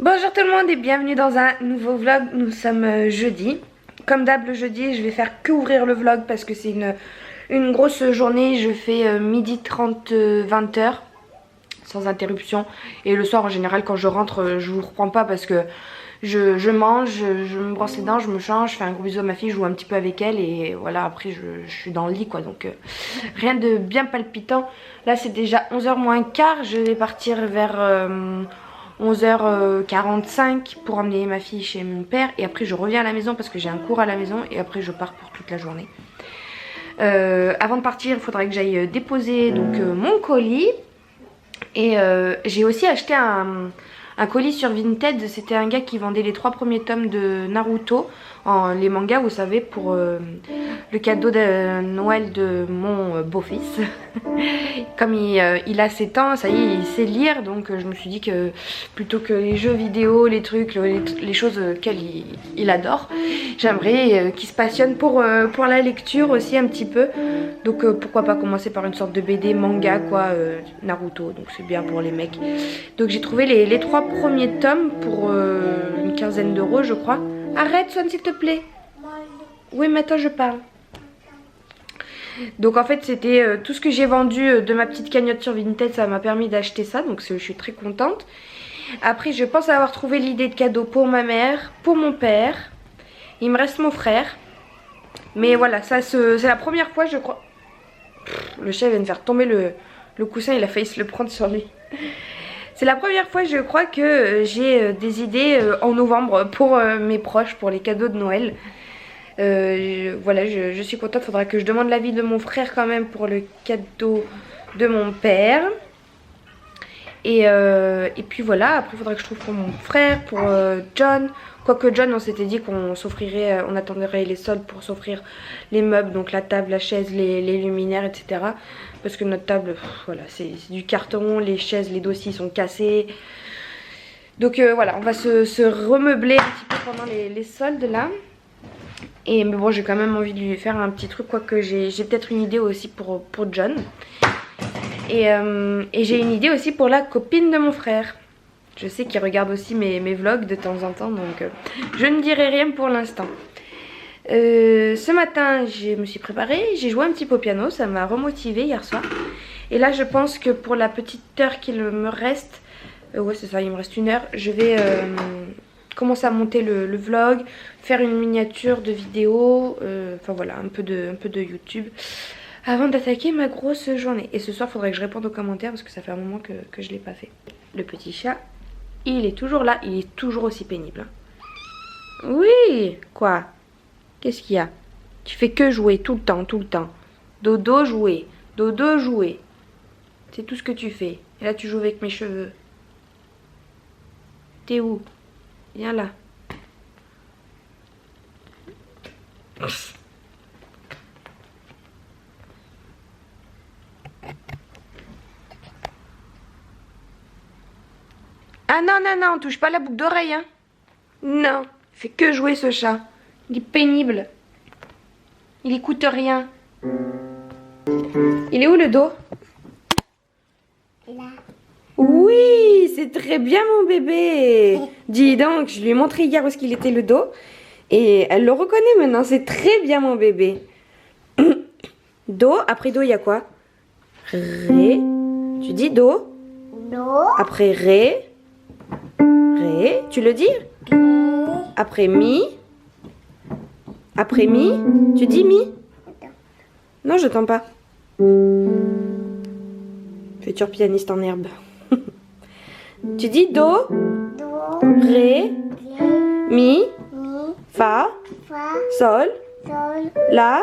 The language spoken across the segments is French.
Bonjour tout le monde et bienvenue dans un nouveau vlog. Nous sommes jeudi. Comme d'hab le jeudi, je vais faire que ouvrir le vlog parce que c'est une grosse journée. Je fais midi 30, 20h sans interruption. Et le soir en général quand je rentre, je vous reprends pas parce que je mange, je me brosse les dents, je me change, je fais un gros bisou à ma fille, je joue un petit peu avec elle et voilà, après je suis dans le lit quoi. Donc rien de bien palpitant. Là c'est déjà 11h moins quart, je vais partir vers 11h45 pour emmener ma fille chez mon père et après je reviens à la maison parce que j'ai un cours à la maison et après je pars pour toute la journée. Avant de partir il faudrait que j'aille déposer donc mon colis et j'ai aussi acheté un colis sur Vinted. C'était un gars qui vendait les 3 premiers tomes de Naruto, les mangas vous savez, pour le cadeau de Noël de mon beau-fils. Comme il a 7 ans, ça y est, il sait lire, donc je me suis dit que plutôt que les jeux vidéo, les trucs, les choses qu'elle il adore, j'aimerais qu'il se passionne pour la lecture aussi un petit peu. Donc pourquoi pas commencer par une sorte de BD manga quoi, Naruto, donc c'est bien pour les mecs. Donc j'ai trouvé les 3 premiers tomes pour une quinzaine d'euros je crois. Arrête Swan s'il te plaît. Oui maintenant je parle. Donc en fait c'était tout ce que j'ai vendu de ma petite cagnotte sur Vinted, ça m'a permis d'acheter ça, donc je suis très contente. Après je pense avoir trouvé l'idée de cadeau pour ma mère, pour mon père. Il me reste mon frère. Mais voilà, ça c'est la première fois je crois. Le chat vient de faire tomber le coussin, il a failli se le prendre sur lui. C'est la première fois je crois que j'ai des idées en novembre pour mes proches, pour les cadeaux de Noël. Voilà, je suis contente. Faudra que je demande l'avis de mon frère quand même pour le cadeau de mon père. Et puis voilà, après il faudra que je trouve pour mon frère, pour John. Quoique John, on s'était dit qu'on s'offrirait, on attendrait les soldes pour s'offrir les meubles, donc la table, la chaise, les luminaires, etc. Parce que notre table, voilà, c'est du carton, les chaises, les dossiers sont cassés. Donc voilà, on va se remeubler un petit peu pendant les soldes là. Mais bon, j'ai quand même envie de lui faire un petit truc, quoique j'ai peut-être une idée aussi pour John. Et j'ai une idée aussi pour la copine de mon frère. Je sais qu'il regarde aussi mes vlogs de temps en temps, donc je ne dirai rien pour l'instant. Ce matin, je me suis préparée, j'ai joué un petit peu au piano, ça m'a remotivée hier soir. Et là, je pense que pour la petite heure qu'il me reste, ouais c'est ça, il me reste 1 heure, je vais commencer à monter le vlog, faire une miniature de vidéo, enfin voilà, un peu de YouTube. Avant d'attaquer ma grosse journée. Et ce soir, il faudrait que je réponde aux commentaires parce que ça fait un moment que je ne l'ai pas fait. Le petit chat, il est toujours là. Il est toujours aussi pénible. Oui, quoi? Qu'est-ce qu'il y a? Tu fais que jouer tout le temps, tout le temps. Dodo, jouer. Dodo, jouer. C'est tout ce que tu fais. Et là, tu joues avec mes cheveux. T'es où? Viens là. Ah non, non, non, on touche pas la boucle d'oreille, hein. Non, il fait que jouer ce chat. Il est pénible. Il écoute rien. Il est où le dos? Là. Oui, c'est très bien mon bébé. Dis donc, je lui ai montré hier où est-ce qu'il était le dos. Et elle le reconnaît maintenant, c'est très bien mon bébé. Do, après do, il y a quoi? Ré. Tu dis do? Do. Après ré. Ré, tu le dis? Après mi. Après mi, tu dis mi? Non, je t'entends pas. Futur pianiste en herbe. Tu dis do, ré, mi, fa, sol, la,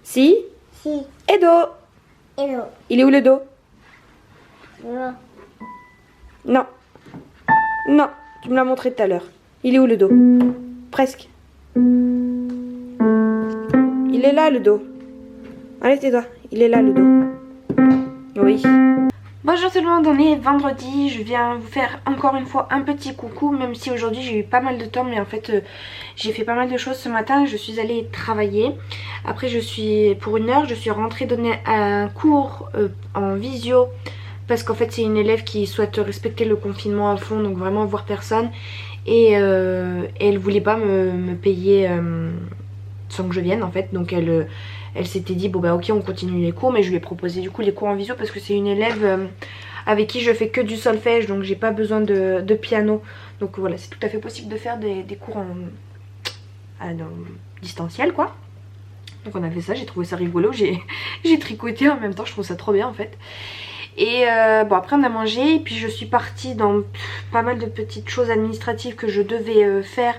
si, et do. Il est où le do? Non. Non, tu me l'as montré tout à l'heure. Il est où le dos? Presque. Il est là le dos. Allez tes doigts, il est là le dos. Oui. Bonjour tout le monde, on est vendredi. Je viens vous faire encore une fois un petit coucou. Même si aujourd'hui j'ai eu pas mal de temps, mais en fait j'ai fait pas mal de choses ce matin. Je suis allée travailler. Après pour 1 heure, je suis rentrée donner un cours en visio parce qu'en fait c'est une élève qui souhaite respecter le confinement à fond, donc vraiment voir personne. Et elle voulait pas me payer sans que je vienne en fait, donc elle s'était dit bon bah ok on continue les cours, mais je lui ai proposé du coup les cours en visio parce que c'est une élève avec qui je fais que du solfège, donc j'ai pas besoin de piano. Donc voilà, c'est tout à fait possible de faire des cours en distanciel quoi. Donc on a fait ça, j'ai trouvé ça rigolo, j'ai tricoté en même temps, je trouve ça trop bien en fait. Et bon après on a mangé et puis je suis partie dans pas mal de petites choses administratives que je devais faire.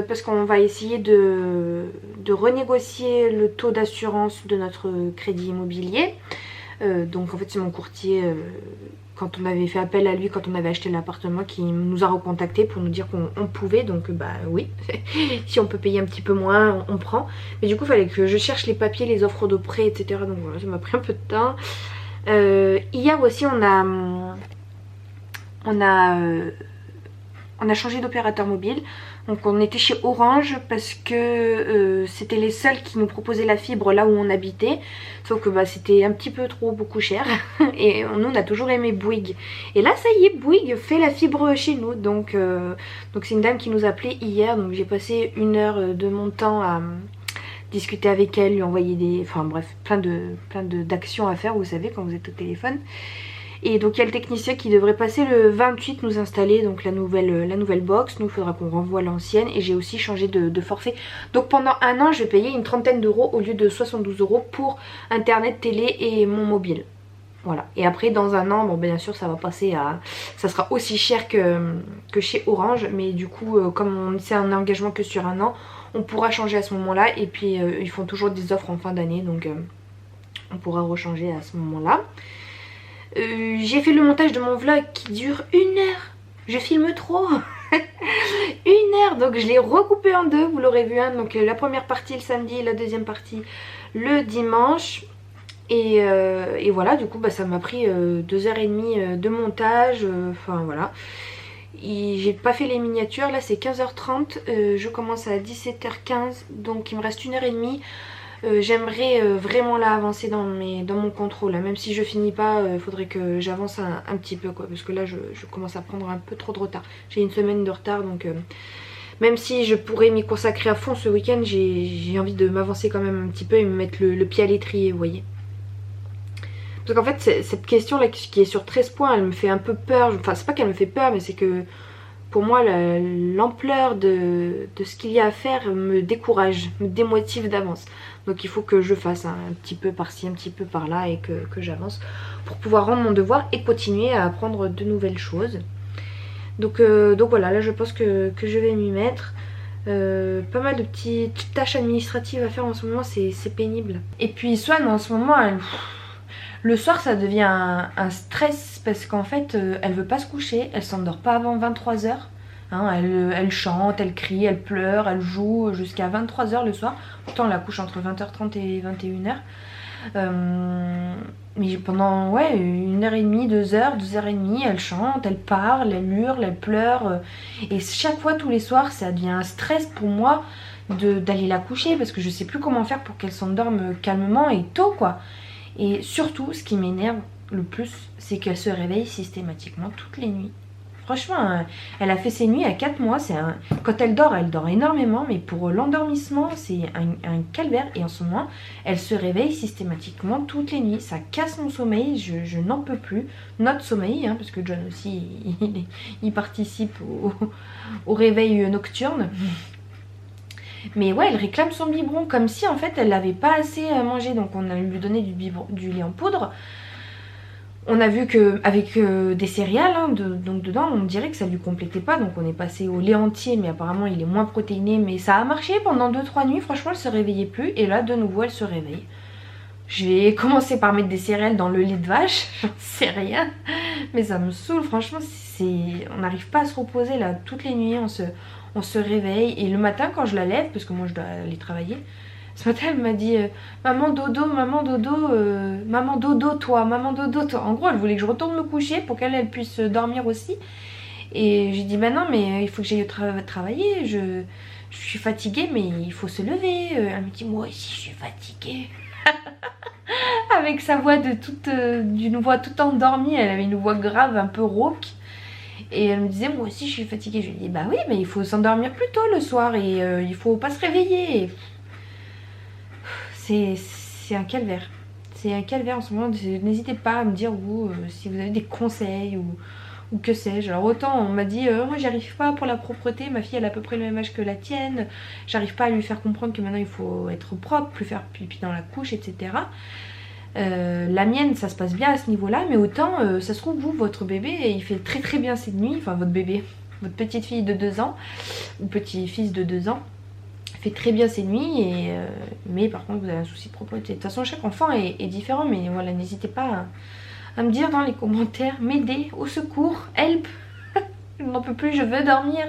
Parce qu'on va essayer de renégocier le taux d'assurance de notre crédit immobilier. Donc en fait c'est mon courtier, quand on avait fait appel à lui, quand on avait acheté l'appartement, qui nous a recontacté pour nous dire qu'on pouvait. Donc bah oui, si on peut payer un petit peu moins, on prend. Mais du coup il fallait que je cherche les papiers, les offres de prêt, etc. Donc voilà, ça m'a pris un peu de temps. Hier aussi on a changé d'opérateur mobile. Donc on était chez Orange parce que c'était les seuls qui nous proposaient la fibre là où on habitait. Sauf que bah, c'était un petit peu trop beaucoup cher. Et nous on a toujours aimé Bouygues. Et là ça y est, Bouygues fait la fibre chez nous. Donc c'est une dame qui nous appelait hier. Donc j'ai passé 1 heure de mon temps à discuter avec elle, lui envoyer des... Enfin bref, plein d'actions à faire, vous savez, quand vous êtes au téléphone. Et donc il y a le technicien qui devrait passer le 28 nous installer donc la nouvelle box. Nous il faudra qu'on renvoie l'ancienne. Et j'ai aussi changé de forfait. Donc pendant 1 an je vais payer une trentaine d'euros au lieu de 72 € pour internet, télé et mon mobile. Voilà. Et après dans 1 an, bon bien sûr ça va passer à... Ça sera aussi cher que chez Orange. Mais du coup comme c'est un engagement que sur 1 an, on pourra changer à ce moment là. Et puis ils font toujours des offres en fin d'année. Donc on pourra rechanger à ce moment là. J'ai fait le montage de mon vlog qui dure 1 heure. Je filme trop. 1 heure, donc je l'ai recoupé en 2, vous l'aurez vu. Hein. Donc la première partie le samedi, la deuxième partie le dimanche. Et voilà, du coup bah, ça m'a pris 2h30 de montage. Enfin voilà. J'ai pas fait les miniatures, là c'est 15h30. Je commence à 17h15, donc il me reste 1h30. J'aimerais vraiment là avancer dans mon contrôle là. Même si je finis pas, il faudrait que j'avance un petit peu quoi, parce que là je commence à prendre un peu trop de retard. J'ai 1 semaine de retard, donc même si je pourrais m'y consacrer à fond ce week-end, j'ai envie de m'avancer quand même un petit peu et me mettre le pied à l'étrier, vous voyez. Parce qu'en fait cette question là qui est sur 13 points, elle me fait un peu peur. Enfin c'est pas qu'elle me fait peur, mais c'est que pour moi l'ampleur de ce qu'il y a à faire me décourage, me démotive d'avance. Donc il faut que je fasse un petit peu par-ci, un petit peu par-là et que j'avance pour pouvoir rendre mon devoir et continuer à apprendre de nouvelles choses. Donc voilà, là je pense que je vais m'y mettre. Pas mal de petites tâches administratives à faire en ce moment, c'est pénible. Et puis Swan en ce moment, le soir ça devient un stress parce qu'en fait elle veut pas se coucher, elle s'endort pas avant 23 h. Hein, elle chante, elle crie, elle pleure, elle joue jusqu'à 23 h le soir. Pourtant elle la couche entre 20h30 et 21 h. Mais pendant 1h30, 2 h, 2h30, elle chante, elle parle, elle hurle, elle pleure. Et chaque fois, tous les soirs, ça devient un stress pour moi d'aller la coucher parce que je sais plus comment faire pour qu'elle s'endorme calmement et tôt quoi. Et surtout, ce qui m'énerve le plus, c'est qu'elle se réveille systématiquement toutes les nuits. Franchement, elle a fait ses nuits à 4 mois. Quand elle dort énormément, mais pour l'endormissement, c'est un calvaire. Et en ce moment, elle se réveille systématiquement toutes les nuits. Ça casse mon sommeil, je n'en peux plus. Notre sommeil, hein, parce que John aussi, il participe au réveil nocturne. Mais ouais, elle réclame son biberon, comme si en fait elle n'avait pas assez à manger. Donc on a lui donné du lait en poudre. On a vu qu'avec des céréales, hein, donc dedans, on dirait que ça lui complétait pas. Donc on est passé au lait entier, mais apparemment il est moins protéiné. Mais ça a marché pendant 2-3 nuits, franchement elle se réveillait plus. Et là de nouveau elle se réveille. Je vais commencer par mettre des céréales dans le lait de vache, j'en sais rien. Mais ça me saoule, franchement, on n'arrive pas à se reposer là. Toutes les nuits on se réveille. Et le matin quand je la lève, parce que moi je dois aller travailler, ce matin elle m'a dit maman dodo, maman dodo, maman dodo toi, maman dodo toi. En gros elle voulait que je retourne me coucher pour qu'elle puisse dormir aussi. Et j'ai dit bah non mais il faut que j'aille travailler, je suis fatiguée mais il faut se lever. Elle me dit moi aussi je suis fatiguée. avec sa voix d'une voix toute endormie. Elle avait une voix grave, un peu rauque. Et elle me disait, moi aussi je suis fatiguée. Je lui dis, bah oui, mais il faut s'endormir plus tôt le soir et il faut pas se réveiller. C'est un calvaire. C'est un calvaire en ce moment. N'hésitez pas à me dire, vous, si vous avez des conseils ou que sais-je. Alors autant on m'a dit, moi j'arrive pas pour la propreté, ma fille elle a à peu près le même âge que la tienne. J'arrive pas à lui faire comprendre que maintenant il faut être propre, plus faire pipi dans la couche, etc. La mienne ça se passe bien à ce niveau là, mais autant ça se trouve vous votre bébé il fait très très bien ses nuits, enfin votre bébé, votre petite fille de 2 ans ou petit fils de 2 ans fait très bien ses nuits mais par contre vous avez un souci de propreté. De toute façon chaque enfant est différent, mais voilà, n'hésitez pas à me dire dans les commentaires, m'aider, au secours, help. Je n'en peux plus, je veux dormir.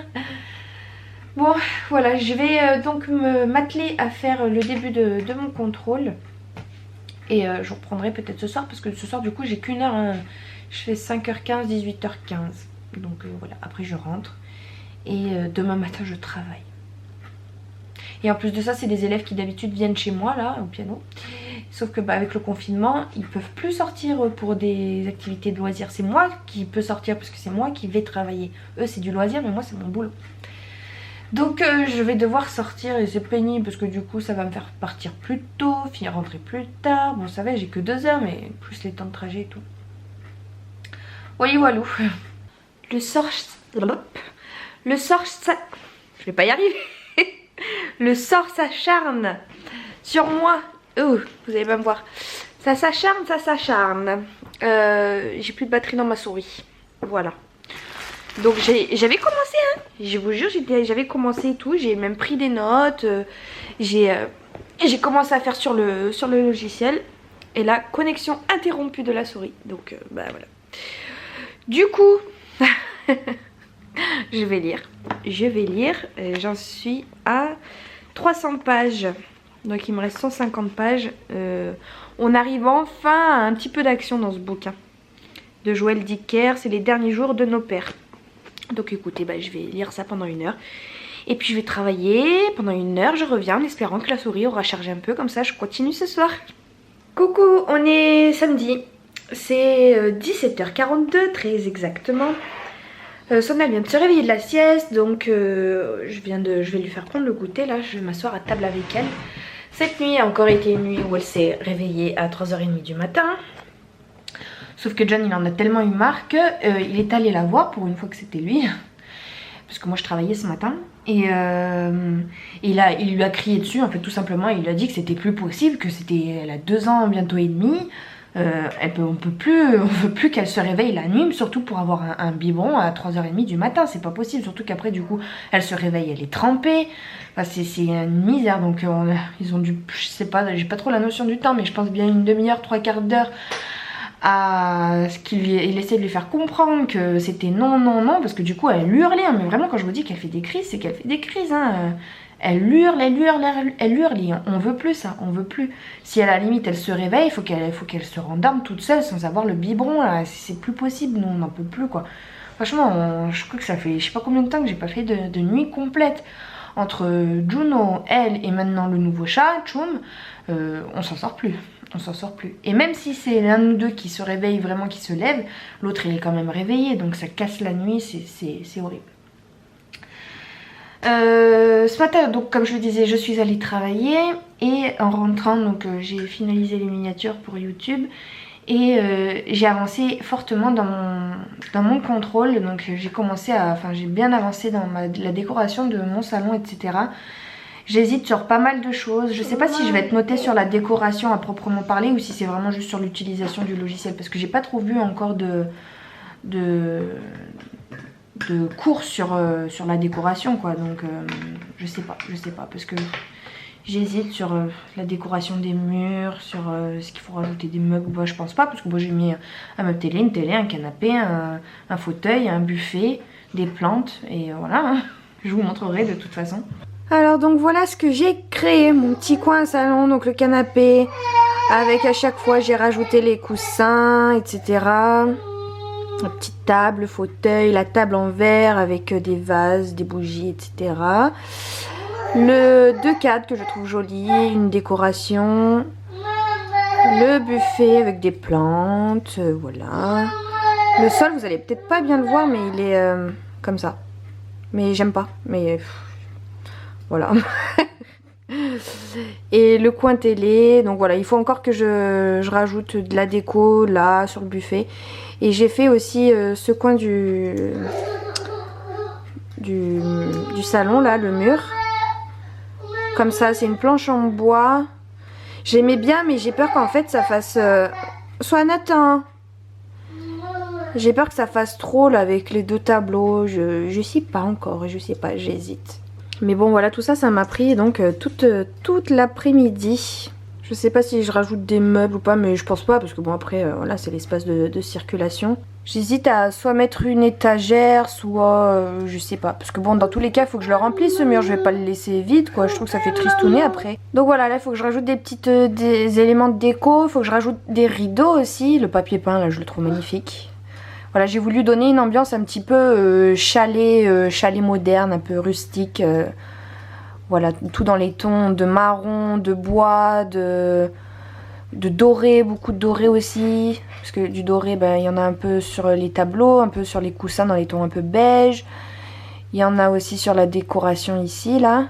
Bon voilà, je vais donc m'atteler à faire le début de mon contrôle. Et je reprendrai peut-être ce soir, parce que ce soir du coup j'ai qu'une heure, hein. Je fais 5h15, 18h15. Donc voilà, après je rentre. Et demain matin je travaille. Et en plus de ça, c'est des élèves qui d'habitude viennent chez moi là, au piano. Sauf que avec le confinement, ils peuvent plus sortir pour des activités de loisirs. C'est moi qui peux sortir parce que c'est moi qui vais travailler. Eux c'est du loisir, mais moi c'est mon boulot. Donc je vais devoir sortir et c'est pénible parce que du coup ça va me faire partir plus tôt, finir rentrer plus tard. Bon ça va, j'ai que 2 heures, mais plus les temps de trajet et tout. Voilà walou. Le sort ça... Je vais pas y arriver. Le sort s'acharne sur moi. Oh, vous allez pas me voir. Ça s'acharne, ça s'acharne. J'ai plus de batterie dans ma souris. Voilà. Donc j'avais commencé, hein. Je vous jure, j'avais commencé et tout. J'ai même pris des notes. J'ai commencé à faire sur le logiciel. Et la connexion interrompue de la souris. Donc bah voilà. Du coup, je vais lire. J'en suis à 300 pages. Donc il me reste 150 pages. On arrive enfin à un petit peu d'action dans ce bouquin. De Joël Dicker, c'est les derniers jours de nos pères. Donc écoutez, bah, je vais lire ça pendant 1 heure. Et puis je vais travailler pendant 1 heure. Je reviens en espérant que la souris aura chargé un peu. Comme ça je continue ce soir. Coucou, on est samedi. C'est 17h42 très exactement. Sona vient de se réveiller de la sieste. Donc je vais lui faire prendre le goûter. Là je vais m'asseoir à table avec elle. Cette nuit a encore été une nuit où elle s'est réveillée à 3h30 du matin. Sauf que John il en a tellement eu marre qu'il est allé la voir pour une fois que c'était lui. Parce que moi je travaillais ce matin. Et il lui a crié dessus en fait tout simplement. Il lui a dit que c'était plus possible, que elle a 2 ans bientôt et demi. On veut plus qu'elle se réveille la nuit, surtout pour avoir un biberon à 3h30 du matin. C'est pas possible, surtout qu'après du coup elle se réveille, elle est trempée. Enfin, c'est une misère. Donc ils ont dû, je sais pas, j'ai pas trop la notion du temps, mais je pense bien une demi-heure, 3/4 d'heure à ce il essaie de lui faire comprendre que c'était non, parce que du coup elle hurlait, hein, mais vraiment quand je vous dis qu'elle fait des crises, c'est qu'elle fait des crises, hein. Elle hurle, on veut plus ça, on veut plus. Si à la limite elle se réveille, il faut qu'elle se rendorme toute seule sans avoir le biberon là, c'est plus possible, nous on n'en peut plus quoi. Franchement, je crois que ça fait je sais pas combien de temps que j'ai pas fait de nuit complète. Entre Juno, elle et maintenant le nouveau chat, Choum, on s'en sort plus. On s'en sort plus. Et même si c'est l'un de nous deux qui se réveille vraiment, qui se lève, l'autre il est quand même réveillé, donc ça casse la nuit, c'est horrible. Ce matin, donc comme je le disais, je suis allée travailler et en rentrant, donc j'ai finalisé les miniatures pour YouTube et j'ai avancé fortement dans mon contrôle. Donc j'ai bien avancé dans la décoration de mon salon, etc. J'hésite sur pas mal de choses. Je sais pas si je vais être notée sur la décoration à proprement parler ou si c'est vraiment juste sur l'utilisation du logiciel, parce que j'ai pas trop vu encore de cours sur la décoration quoi. Donc je sais pas parce que j'hésite sur la décoration des murs, sur ce qu'il faut rajouter des meubles. Bah, je pense pas, parce que moi j'ai mis un meuble télé, une télé, un canapé, un fauteuil, un buffet, des plantes et voilà, hein. Je vous montrerai de toute façon. Alors donc voilà ce que j'ai créé, mon petit coin salon, donc le canapé, avec à chaque fois j'ai rajouté les coussins, etc. La petite table, le fauteuil, la table en verre avec des vases, des bougies, etc. Le 2 cadres que je trouve joli, une décoration. Le buffet avec des plantes, voilà. Le sol, vous allez peut-être pas bien le voir, mais il est comme ça. Mais j'aime pas, mais voilà. Et le coin télé, donc voilà, il faut encore que je rajoute de la déco là sur le buffet. Et j'ai fait aussi ce coin du salon là, le mur. Comme ça, c'est une planche en bois. J'aimais bien, mais j'ai peur qu'en fait ça fasse... Sois Nathan. J'ai peur que ça fasse trop là avec les deux tableaux. Je sais pas encore, je sais pas, j'hésite. Mais bon voilà, tout ça, ça m'a pris donc toute l'après-midi. Je sais pas si je rajoute des meubles ou pas, mais je pense pas parce que bon après, voilà, c'est l'espace de circulation. J'hésite à soit mettre une étagère, soit je sais pas. Parce que bon, dans tous les cas, il faut que je le remplisse ce mur. Je vais pas le laisser vide, quoi. Je trouve que ça fait tristouner après. Donc voilà, là, il faut que je rajoute des éléments de déco. Il faut que je rajoute des rideaux aussi. Le papier peint, là, je le trouve magnifique. Voilà, j'ai voulu donner une ambiance un petit peu chalet moderne, un peu rustique. Voilà, tout dans les tons de marron, de bois, de doré, beaucoup de doré aussi. Parce que du doré, ben, il y en a un peu sur les tableaux, un peu sur les coussins dans les tons un peu beige. Il y en a aussi sur la décoration ici, là.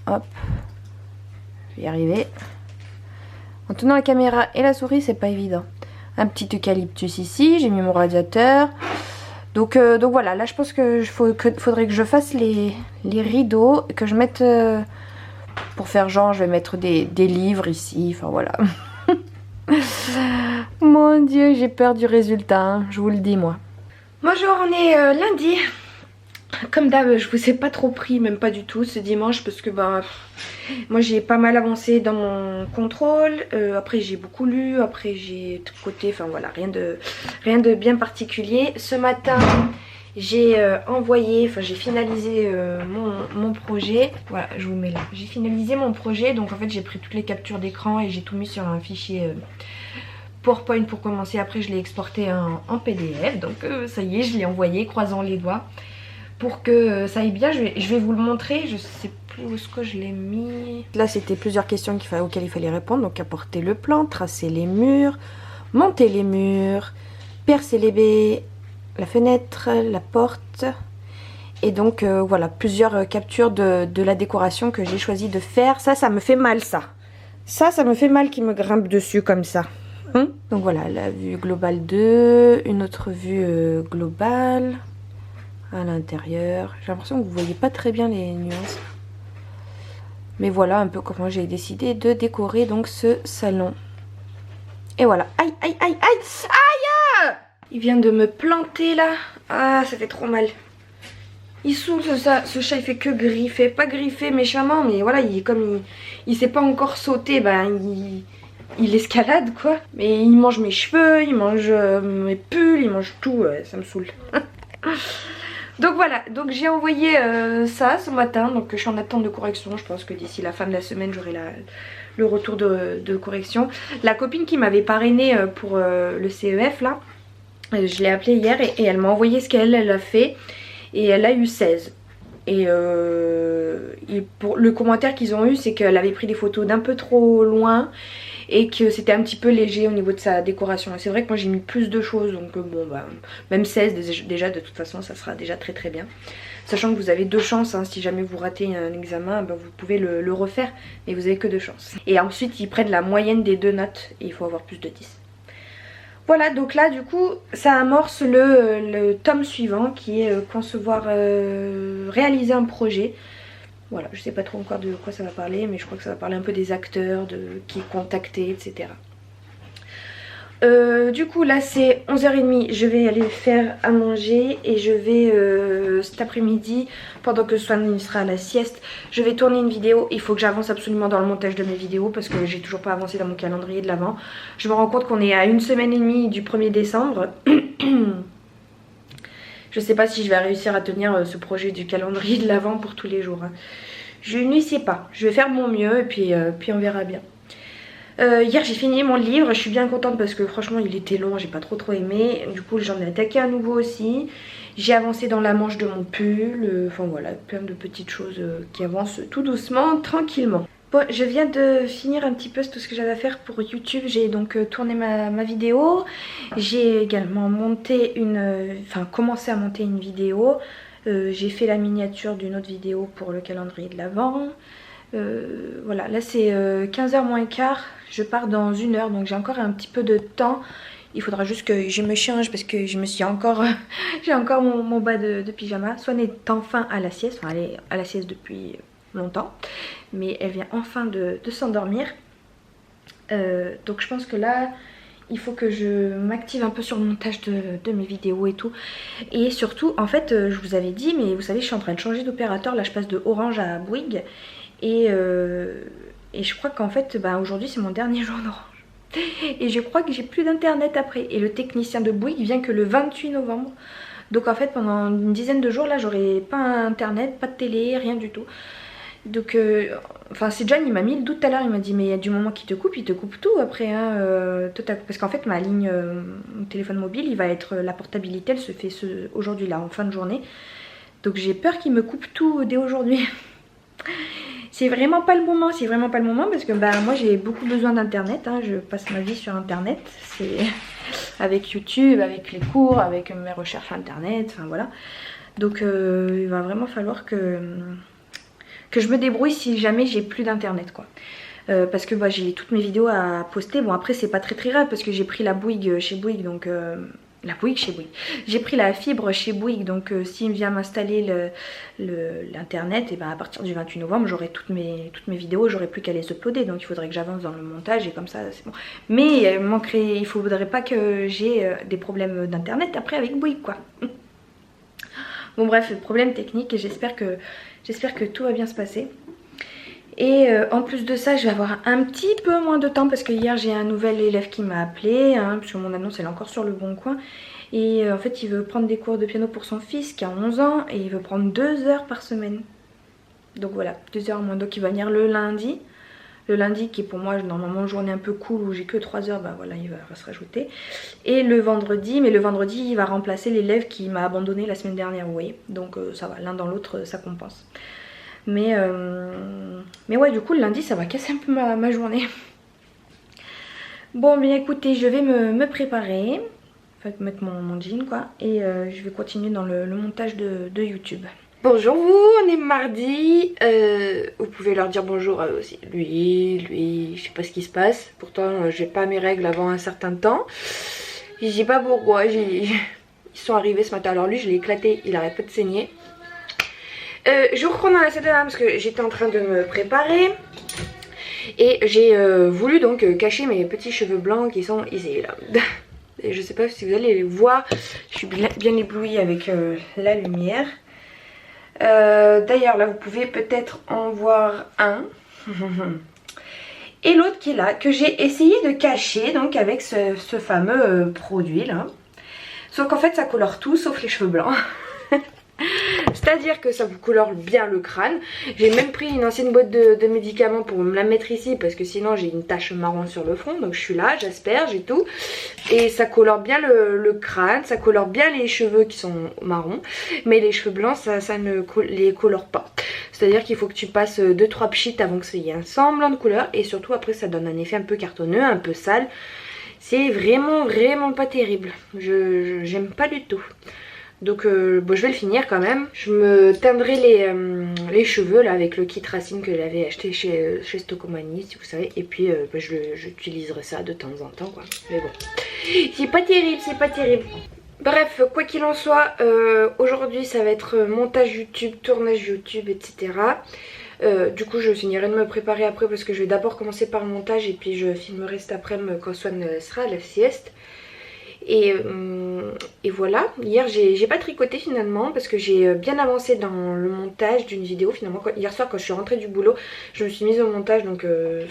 Hop. Je vais y arriver. En tenant la caméra et la souris, c'est pas évident. Un petit eucalyptus ici, j'ai mis mon radiateur. Donc voilà, là je pense que faudrait que je fasse les rideaux, que je mette, pour faire genre, je vais mettre des livres ici, enfin voilà. Mon Dieu, j'ai peur du résultat, hein, je vous le dis moi. Bonjour, on est lundi. Comme d'hab, je vous ai pas trop pris, même pas du tout ce dimanche parce que bah moi j'ai pas mal avancé dans mon contrôle. Après j'ai beaucoup lu, après j'ai tricoté, enfin voilà, rien de bien particulier. Ce matin j'ai j'ai finalisé mon projet. Voilà, je vous mets là. J'ai finalisé mon projet, donc en fait j'ai pris toutes les captures d'écran et j'ai tout mis sur un fichier PowerPoint pour commencer. Après je l'ai exporté en PDF, donc ça y est, je l'ai envoyé, croisons les doigts. Pour que ça aille bien, je vais vous le montrer. Je sais plus où est-ce que je l'ai mis. Là, c'était plusieurs questions auxquelles il fallait répondre. Donc, apporter le plan, tracer les murs, monter les murs, percer les baies, la fenêtre, la porte. Et donc, voilà, plusieurs captures de la décoration que j'ai choisi de faire. Ça me fait mal, ça. Ça me fait mal qu'il me grimpe dessus comme ça. Donc, voilà, la vue globale 2, une autre vue globale. À l'intérieur, j'ai l'impression que vous voyez pas très bien les nuances, mais voilà un peu comment j'ai décidé de décorer donc ce salon. Et voilà, aïe aïe aïe aïe aïe, il vient de me planter là. Ah, ça fait trop mal. Il saoule ce chat, il fait que griffer, pas griffer méchamment, mais voilà, il sait pas encore sauter, ben il escalade quoi. Mais il mange mes cheveux, il mange mes pulls, il mange tout, ça me saoule. Donc voilà, donc j'ai envoyé ça ce matin, donc je suis en attente de correction. Je pense que d'ici la fin de la semaine j'aurai le retour de correction. La copine qui m'avait parrainé pour le CEF là, je l'ai appelée hier et elle m'a envoyé ce qu'elle a fait et elle a eu 16. Et pour le commentaire qu'ils ont eu, c'est qu'elle avait pris des photos d'un peu trop loin et que c'était un petit peu léger au niveau de sa décoration. Et c'est vrai que moi j'ai mis plus de choses, donc bon bah même 16 déjà de toute façon ça sera déjà très très bien. Sachant que vous avez 2 chances, hein, si jamais vous ratez un examen, ben, vous pouvez le refaire, mais vous avez que 2 chances. Et ensuite ils prennent la moyenne des 2 notes et il faut avoir plus de 10. Voilà, donc là du coup ça amorce le tome suivant qui est réaliser un projet. Voilà, je sais pas trop encore de quoi ça va parler, mais je crois que ça va parler un peu des acteurs, de qui contacter, etc. Du coup là c'est 11h30, je vais aller faire à manger et je vais cet après-midi, pendant que Swan sera à la sieste, je vais tourner une vidéo. Il faut que j'avance absolument dans le montage de mes vidéos parce que j'ai toujours pas avancé dans mon calendrier de l'avant. Je me rends compte qu'on est à 1 semaine et demie du 1er décembre. Je sais pas si je vais réussir à tenir ce projet du calendrier de l'avant pour tous les jours. Hein. Je ne sais pas. Je vais faire de mon mieux et puis on verra bien. Hier j'ai fini mon livre. Je suis bien contente parce que franchement il était long. J'ai pas trop aimé. Du coup j'en ai attaqué un nouveau aussi. J'ai avancé dans la manche de mon pull. Enfin voilà, plein de petites choses qui avancent tout doucement, tranquillement. Bon, je viens de finir un petit peu tout ce que j'avais à faire pour YouTube. J'ai donc tourné ma vidéo. J'ai également monté commencé à monter une vidéo. J'ai fait la miniature d'une autre vidéo pour le calendrier de l'Avent. Voilà, là c'est 15h moins quart. Je pars dans 1 heure, donc j'ai encore un petit peu de temps. Il faudra juste que je me change parce que je me suis encore... j'ai encore mon bas de pyjama. Swan est enfin à la sieste. Enfin, elle est à la sieste depuis longtemps. Mais elle vient enfin de s'endormir. Donc je pense que là, il faut que je m'active un peu sur le montage de mes vidéos et tout. Et surtout, en fait, je vous avais dit, mais vous savez, je suis en train de changer d'opérateur. Là, je passe de Orange à Bouygues. Et je crois qu'en fait, aujourd'hui, c'est mon dernier jour d'Orange. Et je crois que j'ai plus d'internet après. Et le technicien de Bouygues vient que le 28 novembre. Donc en fait, pendant une dizaine de jours, là, j'aurai pas internet, pas de télé, rien du tout. Donc, c'est John, il m'a mis le doute tout à l'heure, il m'a dit mais il y a du moment qu'il te coupe, il te coupe tout après, hein, parce qu'en fait ma ligne, mon téléphone mobile, il va être, la portabilité, elle se fait aujourd'hui là, en fin de journée. Donc j'ai peur qu'il me coupe tout dès aujourd'hui. C'est vraiment pas le moment, parce que moi j'ai beaucoup besoin d'internet, hein, je passe ma vie sur internet, c'est avec YouTube, avec les cours, avec mes recherches internet, enfin voilà. Donc il va vraiment falloir que je me débrouille si jamais j'ai plus d'internet quoi. Parce que j'ai toutes mes vidéos à poster. Bon après c'est pas très grave parce que j'ai pris la Bouygues chez Bouygues, donc la Bouygues chez Bouygues. J'ai pris la fibre chez Bouygues, donc s'il vient m'installer l'internet, et à partir du 28 novembre j'aurai toutes mes vidéos, j'aurai plus qu'à les uploader. Donc il faudrait que j'avance dans le montage et comme ça c'est bon. Mais il faudrait pas que j'ai des problèmes d'internet après avec Bouygues quoi. Bon bref, problème technique et j'espère que tout va bien se passer. Et en plus de ça, je vais avoir un petit peu moins de temps parce que hier j'ai un nouvel élève qui m'a appelé, hein, parce que mon annonce elle est encore sur le bon coin. Et en fait il veut prendre des cours de piano pour son fils qui a 11 ans et il veut prendre 2 heures par semaine. Donc voilà, 2 heures en moins. Donc il va venir le lundi. Le lundi qui est pour moi normalement une journée un peu cool où j'ai que 3 heures, voilà il va se rajouter. Et le vendredi, mais le vendredi il va remplacer l'élève qui m'a abandonné la semaine dernière, vous voyez. Donc ça va, l'un dans l'autre ça compense. Mais ouais du coup le lundi ça va casser un peu ma journée. Bon bien écoutez, je vais me préparer, enfin mettre mon jean quoi. Et je vais continuer dans le montage de YouTube. Bonjour vous, on est mardi, vous pouvez leur dire bonjour à eux aussi. Lui, je sais pas ce qui se passe, pourtant j'ai pas mes règles avant un certain temps. Je sais pas pourquoi, ils sont arrivés ce matin, alors lui je l'ai éclaté, il arrête pas de saigner. Je vous reprends dans la salle de bain parce que j'étais en train de me préparer. Et j'ai voulu donc cacher mes petits cheveux blancs qui sont ici là. Et je sais pas si vous allez les voir, je suis bien éblouie avec la lumière. D'ailleurs là vous pouvez peut-être en voir un. Et l'autre qui est là, que j'ai essayé de cacher donc avec ce fameux produit là. Sauf qu'en fait ça colore tout sauf les cheveux blancs. C'est-à-dire que ça vous colore bien le crâne. J'ai même pris une ancienne boîte de médicaments pour me la mettre ici parce que sinon j'ai une tache marron sur le front. Donc je suis là, j'asperge et tout. Et ça colore bien le crâne, ça colore bien les cheveux qui sont marrons. Mais les cheveux blancs ça ne les colore pas. C'est-à-dire qu'il faut que tu passes 2-3 pchites avant qu'il y ait un semblant de couleur. Et surtout après ça donne un effet un peu cartonneux, un peu sale. C'est vraiment pas terrible. J'aime pas du tout. Donc je vais le finir quand même. Je me teindrai les cheveux là avec le kit racine que j'avais acheté chez Stocomanie si vous savez. Et puis j'utiliserai ça de temps en temps quoi. Mais bon, c'est pas terrible. Bref, quoi qu'il en soit, aujourd'hui ça va être montage YouTube, tournage YouTube, etc. Du coup je finirai de me préparer après parce que je vais d'abord commencer par le montage et puis je filmerai cet après-midi quand Swan sera à la sieste. Et voilà, hier j'ai pas tricoté finalement parce que j'ai bien avancé dans le montage d'une vidéo finalement. Hier soir quand je suis rentrée du boulot, je me suis mise au montage, donc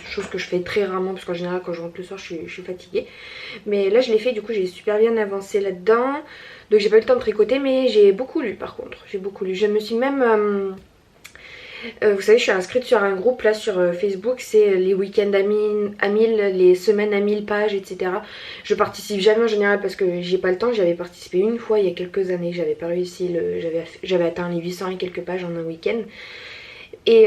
chose que je fais très rarement parce qu'en général quand je rentre le soir je suis fatiguée. Mais là je l'ai fait, du coup j'ai super bien avancé là-dedans. Donc j'ai pas eu le temps de tricoter mais j'ai beaucoup lu par contre, j'ai beaucoup lu. Je me suis même... vous savez je suis inscrite sur un groupe là sur Facebook, c'est les week-ends à 1000, les semaines à 1000 pages etc. Je participe jamais en général parce que j'ai pas le temps. J'avais participé une fois il y a quelques années, j'avais pas réussi, j'avais atteint les 800 et quelques pages en un week-end. Et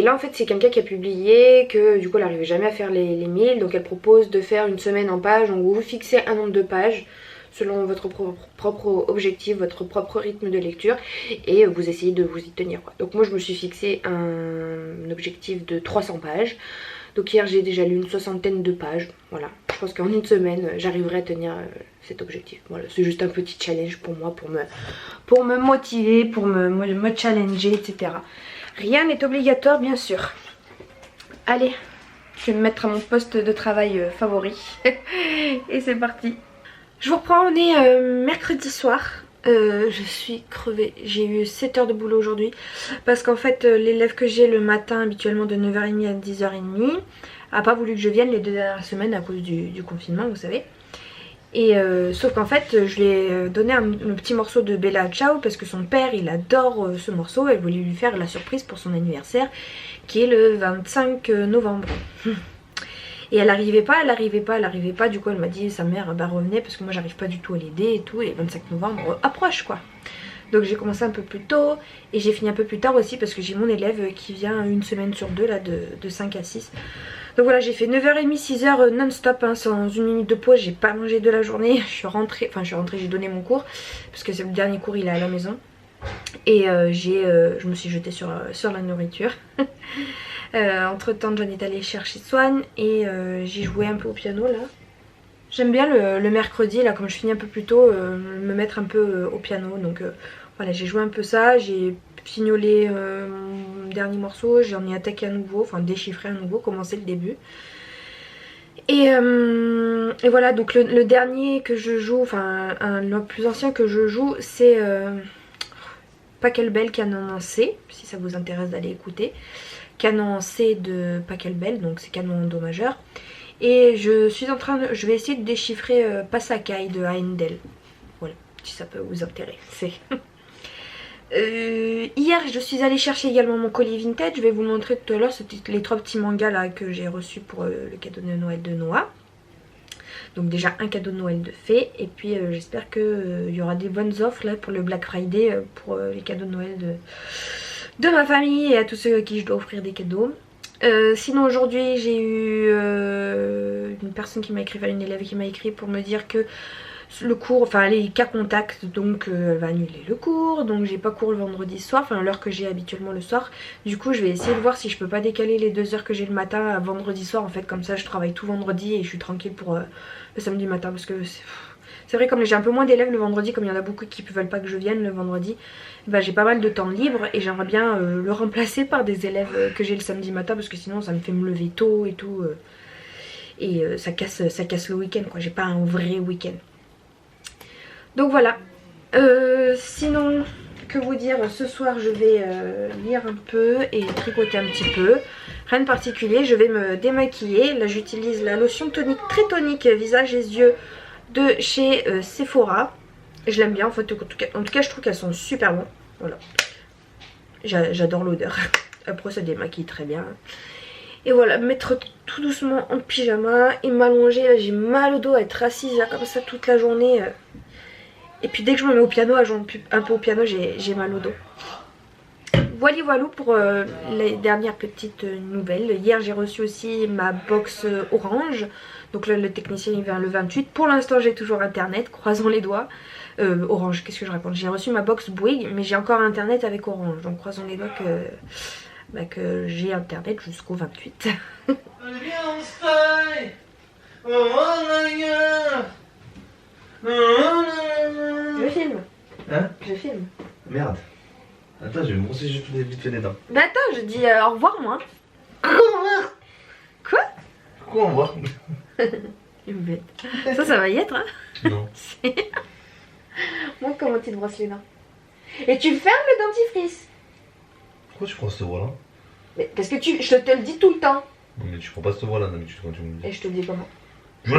là en fait c'est quelqu'un qui a publié que du coup elle n'arrivait jamais à faire les 1000, donc elle propose de faire une semaine en page. Donc vous vous fixez un nombre de pages selon votre propre objectif, votre propre rythme de lecture, et vous essayez de vous y tenir quoi. Donc moi je me suis fixé un objectif de 300 pages. Donc hier j'ai déjà lu une 60aine de pages, voilà. Je pense qu'en une semaine j'arriverai à tenir cet objectif. Voilà, c'est juste un petit challenge pour moi, pour me motiver, pour me challenger, etc. Rien n'est obligatoire bien sûr. Allez, je vais me mettre à mon poste de travail favori. Et c'est parti. Je vous reprends, on est mercredi soir. Je suis crevée, j'ai eu 7 heures de boulot aujourd'hui parce qu'en fait l'élève que j'ai le matin habituellement de 9h30 à 10h30 a pas voulu que je vienne les 2 dernières semaines à cause du confinement, vous savez. Et sauf qu'en fait je lui ai donné le petit morceau de Bella Ciao parce que son père il adore ce morceau. Elle voulait lui faire la surprise pour son anniversaire qui est le 25 novembre. Et elle arrivait pas, du coup elle m'a dit sa mère bah revenez parce que moi j'arrive pas du tout à l'aider et tout, et 25 novembre approche quoi. Donc j'ai commencé un peu plus tôt et j'ai fini un peu plus tard aussi parce que j'ai mon élève qui vient une semaine sur deux là de 5 à 6. Donc voilà, j'ai fait 9h30, 6h non-stop hein, sans une minute de pause, j'ai pas mangé de la journée. Je suis rentrée, j'ai donné mon cours parce que c'est le dernier cours, il est à la maison. Et je me suis jetée sur la nourriture. Entre temps John est allé chercher Swan et j'ai joué un peu au piano là. J'aime bien le mercredi là, comme je finis un peu plus tôt, me mettre un peu au piano. Donc voilà, j'ai joué un peu ça, j'ai fignolé mon dernier morceau, j'en ai attaqué à nouveau, enfin déchiffré à nouveau, commencé le début. Et voilà, donc le dernier que je joue, enfin le plus ancien que je joue, c'est Pachelbel canon en C, si ça vous intéresse d'aller écouter. Canon en C de Pachelbel, donc c'est canon en Do majeur. Et je vais essayer de déchiffrer Passacaille de Haendel. Voilà, si ça peut vous intéresser. Hier je suis allée chercher également mon colis vintage. Je vais vous montrer tout à l'heure, c'était les 3 petits mangas là que j'ai reçus pour le cadeau de Noël de Noah. Donc déjà un cadeau de Noël de fait. Et puis j'espère qu'il y aura des bonnes offres là pour le Black Friday, pour les cadeaux de Noël de ma famille et à tous ceux à qui je dois offrir des cadeaux. Sinon aujourd'hui j'ai eu une personne qui m'a écrit, une élève qui m'a écrit pour me dire que le cours, enfin les cas contacts, donc elle va annuler le cours, donc j'ai pas cours le vendredi soir, enfin l'heure que j'ai habituellement le soir. Du coup je vais essayer de voir si je peux pas décaler les 2 heures que j'ai le matin à vendredi soir, en fait comme ça je travaille tout vendredi et je suis tranquille pour le samedi matin, parce que c'est vrai comme j'ai un peu moins d'élèves le vendredi, comme il y en a beaucoup qui ne veulent pas que je vienne le vendredi, bah, j'ai pas mal de temps libre et j'aimerais bien le remplacer par des élèves que j'ai le samedi matin, parce que sinon ça me fait me lever tôt et tout, et ça casse le week-end quoi, j'ai pas un vrai week-end. Donc voilà, sinon que vous dire, ce soir je vais lire un peu et tricoter un petit peu, rien de particulier. Je vais me démaquiller, là j'utilise la lotion tonique très tonique visage et yeux de chez Sephora. Je l'aime bien en fait, en tout cas je trouve qu'elles sont super bonnes, voilà, j'adore l'odeur. Après ça démaquille très bien. Et voilà, mettre tout doucement en pyjama et m'allonger, là j'ai mal au dos à être assise là comme ça toute la journée. Et puis dès que je me mets au piano, à jouer un peu au piano, j'ai mal au dos. Voilà voilà pour les dernières petites nouvelles. Hier j'ai reçu aussi ma box Orange. Donc là le technicien il vient le 28. Pour l'instant j'ai toujours internet, croisons les doigts. Orange, qu'est-ce que je raconte? J'ai reçu ma box Bouygues, mais j'ai encore internet avec Orange. Donc croisons les doigts que j'ai internet jusqu'au 28. Je filme. Hein? Je filme. Merde. Attends, je vais me brosser juste vite fait les dents. Bah attends, je dis au revoir moi. Au revoir. Quoi? Pourquoi au revoir? Une bête. Ça va y être hein? Non. Montre comment tu te brosses les dents. Et tu fermes le dentifrice. Pourquoi tu prends cette voie là? Mais parce que je te le dis tout le temps. Non mais tu prends pas cette voie là d'habitude quand tu me dis. Et je te le dis comment? Je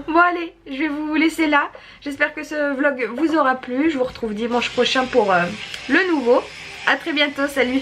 Bon allez, je vais vous laisser là. J'espère que ce vlog vous aura plu. Je vous retrouve dimanche prochain pour le nouveau. A très bientôt, salut.